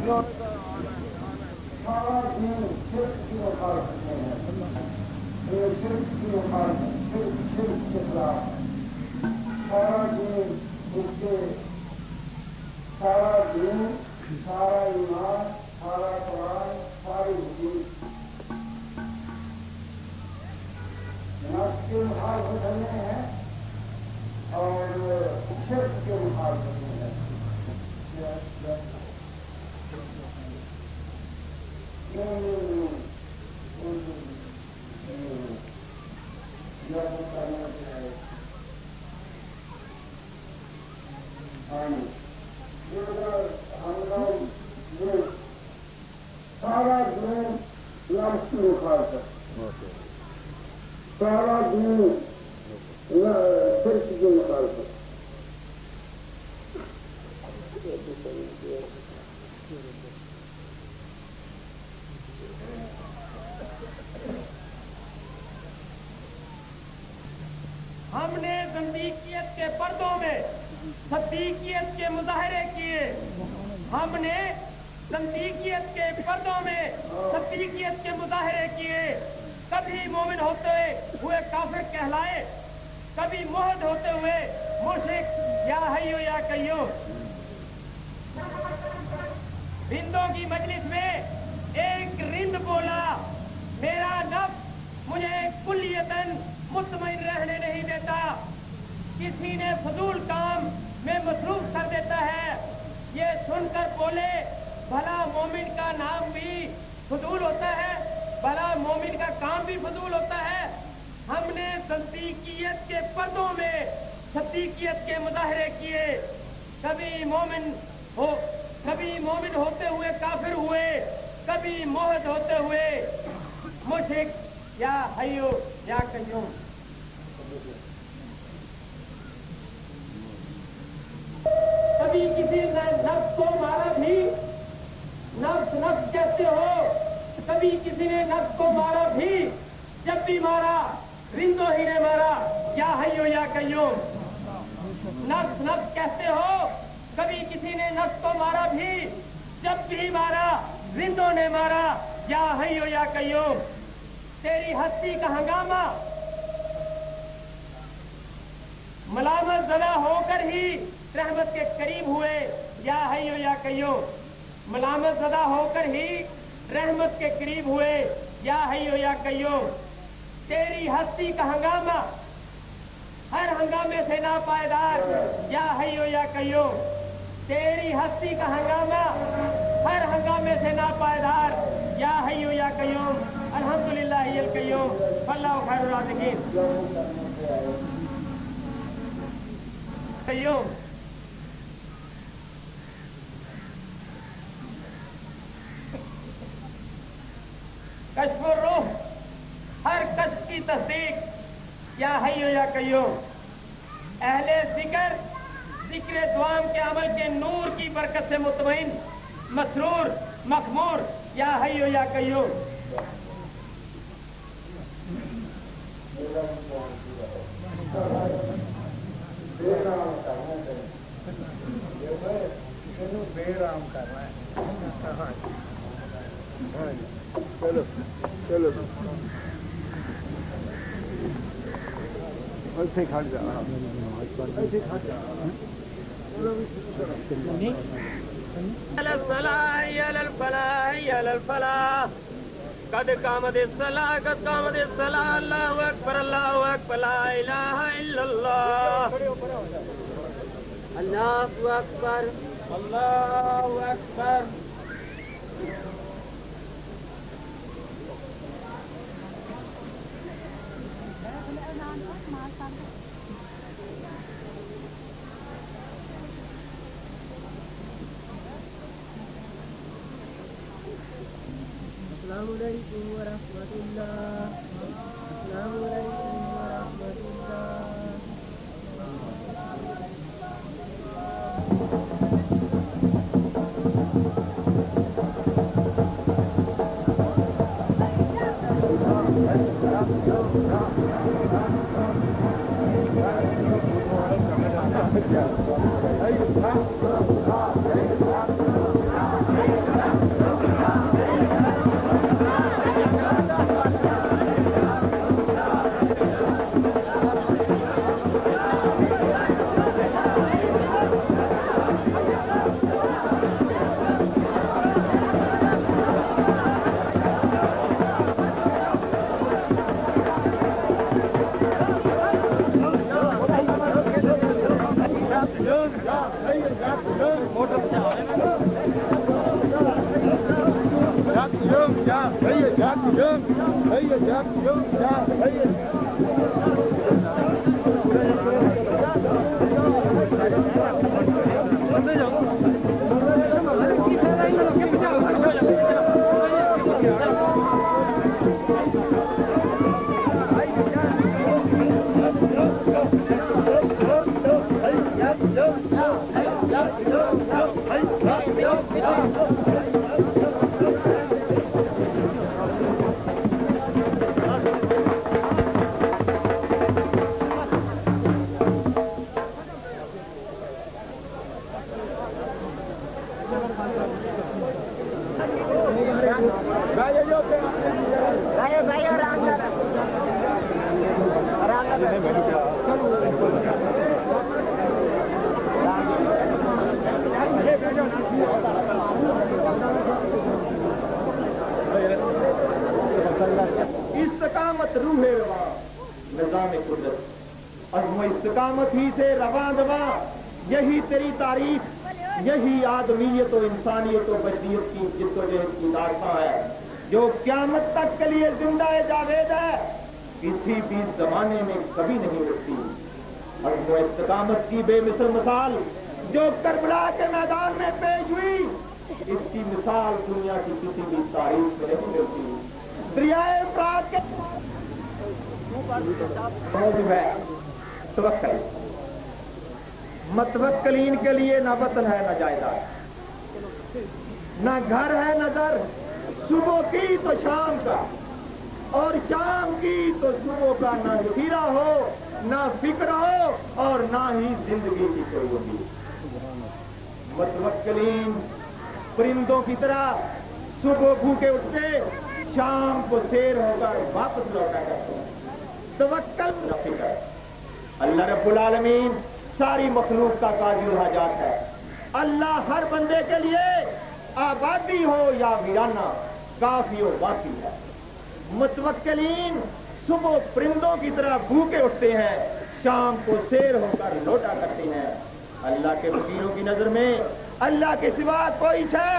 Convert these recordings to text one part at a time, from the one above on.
सारा दिन सिर्फ की मुखालफत में है, ये सिर्फ की मुखालफत, सिर्फ के खिलाफ सारा दिन उसके सारा दिन सारा ईमान सारा कुरान सारी वजूद नफ्स के मुखालफत में है और सिर्फ के मुखालफत में है। सारा दिन नफ्स की मुखालफत, सारा दिन सिर्फ की मुखालफत। हमने ज़िंदगियत के पर्दों में सदीकियत के मुजाहरे किए, हमने ज़िंदगियत के पर्दों में सदीकियत के मुजाहरे किए। कभी मोमिन होते हुए काफिर कहलाए, कभी मुहद होते हुए मुशरिक या हय्यो या कय्यूम। रिंदों की मजलिस में एक रिंद बोला, मेरा नफ्स मुझे कुल्लियतन मुतमईन रहने नहीं देता। किसी ने फजूल काम में मसरूफ कर देता है। ये सुनकर बोले, भला मोमिन का नाम भी फजूल होता है, भला मोमिन का काम भी फजूल होता है। हमने सदीकियत के पर्दों में सदीकियत के मुजाहरे किए। कभी मोमिन होते हुए काफिर हुए, कभी मुहद होते हुए मुशरिक या हय्यो या कय्यूम। कभी किसी ने नफ्स को मारा भी, नफ्स कहते हो, कभी किसी ने नफ्स को मारा भी, जब भी मारा रिंदों ही ने मारा, या हय्यो या कय्यूम। नफ्स कहते हो, कभी किसी ने नफ्स को मारा भी, जब भी मारा रिंदों ने मारा, या हय्यो या कय्यूम। तेरी हस्ती का हंगामा मलामत ज़दा होकर ही रहमत के करीब हुए, या हय्यो या कय्यूम। मलामत ज़दा होकर ही रहमत के करीब हुए, या हय्यो या कय्यूम। तेरी हस्ती का हंगामा हर हंगामे से नापायदार, या हय्यो या कय्यूम। तेरी हस्ती का हंगामा हर हंगामे से नापायदार, या हय्यो या कय्यूम। अल्हम्दुलिल्लाह हियल कय्यूम, वल्लाहु खैरुर राज़िकीन। कय्यूम कश्फुर रूह, हर कश्फ की तस्दीक, या हय्यो या कय्यूम। अहले जिक्र दुआम के अमल के नूर की बरकत से मुतमईन, मसरूर, मखमूर, या हय्यो या कय्यूम। बेराम करना है। चलो चलो ऐसे खा जा, ऐसे खा जा। कद कामत सलाह, कद कामत सलाह। अल्लाहु अकबर, अल्लाहु अकबर, ला इलाहा इल्लल्लाह। अल्लाहु अकबर, अल्लाहु अकबर। अस्सलामु अलैकुम व रहमतुल्लाह। अस्सलामु अलैकुम व रहमतुल्लाह। Hey, इस्तकामत रूहे रवा निजाम कुदरत, और वो इस्तकामत ही से रवा दवा, यही तेरी तारीफ, यही आदमीयत और इंसानियत और बशरियत की जिद्दोजहद की दास्तां है जो क़यामत तक के लिए जिंदा जावेद है, किसी भी जमाने में कभी नहीं उठती। और वो इस्तकामत की बेमिसाल मिसाल जो करबला के मैदान में पेश हुई, इसकी मिसाल दुनिया की किसी भी तारीख में नहीं मिलती। दरियाए फ्रात के तवक्कल, मतवक्कलीन के लिए ना वतन है ना जायदाद, ना घर है ना दर, सुबह की तो शाम का और शाम की तो सुबह का, ना हीरा हो ना फिक्र हो और ना ही जिंदगी की कोई उम्मीद। मतवक्कलीन परिंदों की तरह सुबह भूखे उठते, शाम को शेर होकर वापस लौटा करते हैं। तवक्कल न फिक्र। अल्लाह रब्बुल आलमीन सारी मखलूक का कादिर हाजात है। अल्लाह हर बंदे के लिए आबादी हो या वीराना, काफी हो वाफी है। मुतवक्किलीन सुबह परिंदों की तरह भूखे उठते हैं, शाम को शेर होकर लौटा करते हैं। अल्लाह के वकीलों की नजर में अल्लाह के सिवा कोई शय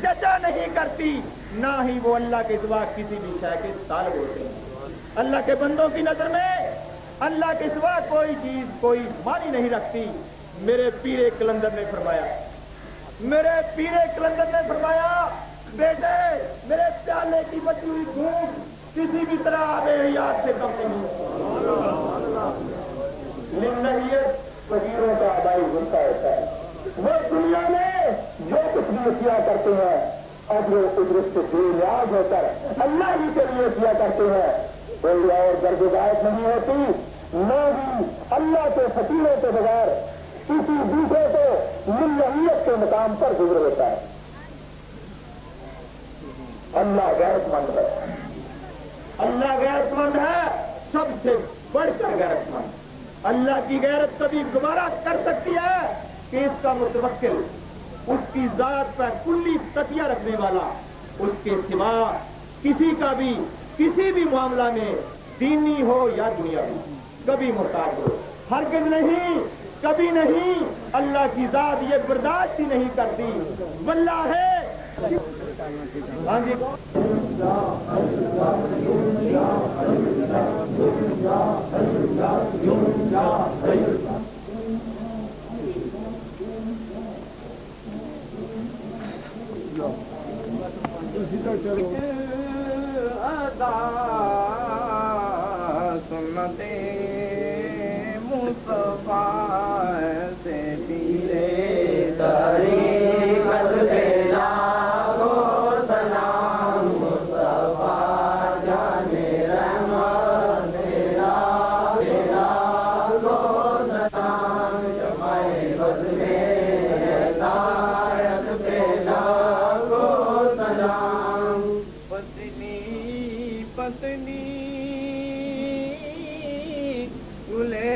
जजा नहीं करती, ना ही वो अल्लाह के सिवा किसी भी शय के तालब होते हैं। अल्लाह के बंदों की नजर में अल्लाह के सिवा कोई चीज कोई मानी नहीं रखती। मेरे पीरे कलंदर ने फरमाया, मेरे पीरे कलंदर ने फरमाया, बेटे मेरे प्याले की बची हुई घूंट किसी भी तरह आधे याद से कम नहीं। फकीरों का अदाई होता है। वो दुनिया में जो कुछ भी किया करते हैं, अब वो कुदरत से बेनियाज होकर अल्लाह ही के लिए किया करते हैं। कोई और गर्दगायत नहीं होती, न भी अल्लाह के फकीरों के बगैर किसी दूसरे को मिल्लहियत के मुकाम पर गुजर होता है। अल्लाह गैरतमंद है, अल्लाह गैरतमंद है, सबसे बढ़कर गैरतमंद। अल्लाह की गैरत कभी दोबारा कर सकती है कि इसका मुतवक्किल, उसकी जात पर कुल्ली तकिया रखने वाला, उसके सिवा किसी का भी किसी भी मामला में दीनी हो या दुनियावी कभी मुहताज हो, हरगिज़ नहीं, कभी नहीं। अल्लाह की जात ये बर्दाश्त ही नहीं करती। वल्लाह है। हाँ जी, अदा सुन्नते मुस्तफा से पीरे तरीक़त पे लाखो सलाम, मुस्तफा जाने रहमत तेरा तेरा को सलाम, जमाए बस में हिदायत पे लाखो सलाम। पत्नी पत्नी गुले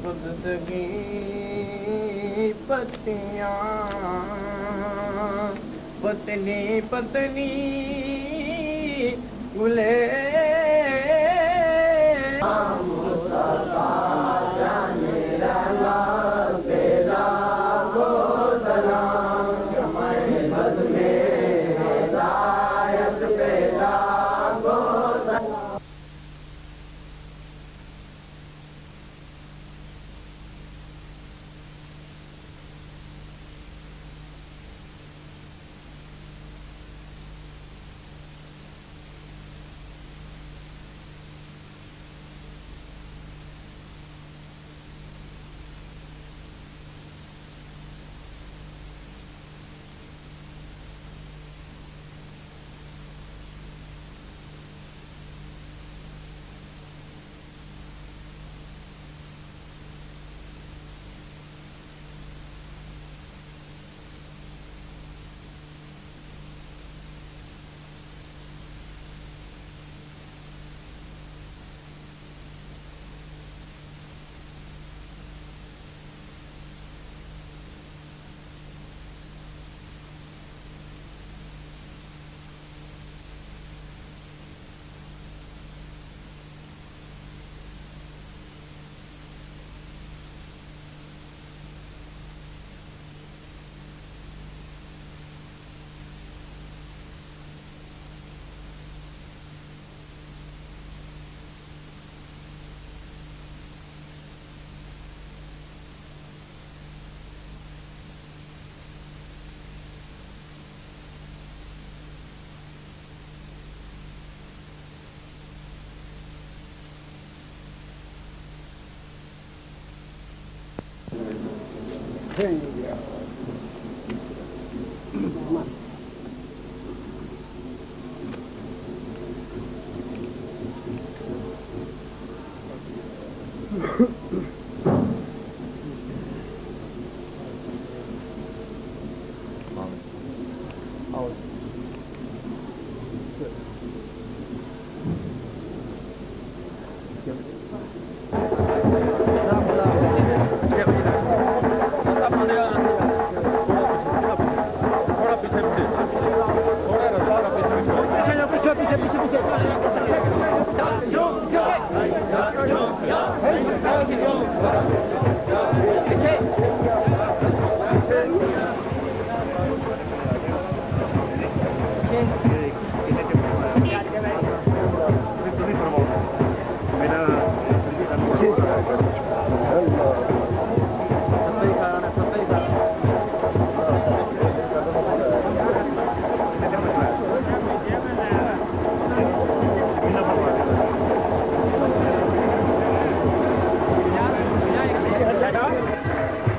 कुदस की पत्तियां, पत्नी पत्नी गुले मुस्तफा जाने रहमत तेरा को सलाम।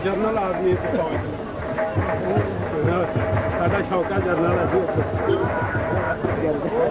ਜਰਨਲ ਆਦਮੀ ਸਾਡਾ ਸ਼ੌਕਾ ਜਰਨਲ ਅਸੀਂ